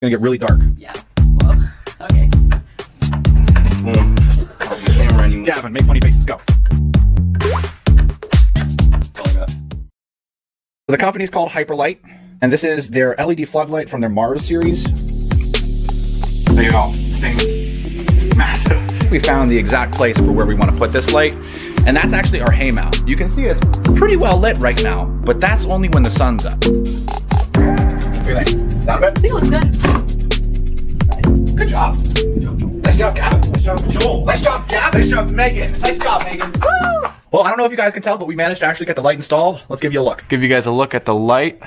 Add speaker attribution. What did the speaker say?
Speaker 1: gonna get really dark.
Speaker 2: Yeah. Whoa. Okay.
Speaker 3: Camera anymore.
Speaker 1: Gavin, make funny faces. Go. The company is called Hyperlite, and this is their LED floodlight from their Mars series. There you go. This thing's massive. We found the exact place for where we want to put this light, and that's actually our hay mound. You can see it's pretty well lit right now, but that's only when the sun's up. What do you think? That
Speaker 2: I think it looks good.
Speaker 1: Good job. Nice job, Gavin. Nice job, Joel. Nice job, Gavin. Nice job, Megan. Nice job, Megan. Woo! Well, I don't know if you guys can tell, but we managed to actually get the light installed. Let's give you a look. Give you guys a look at the light.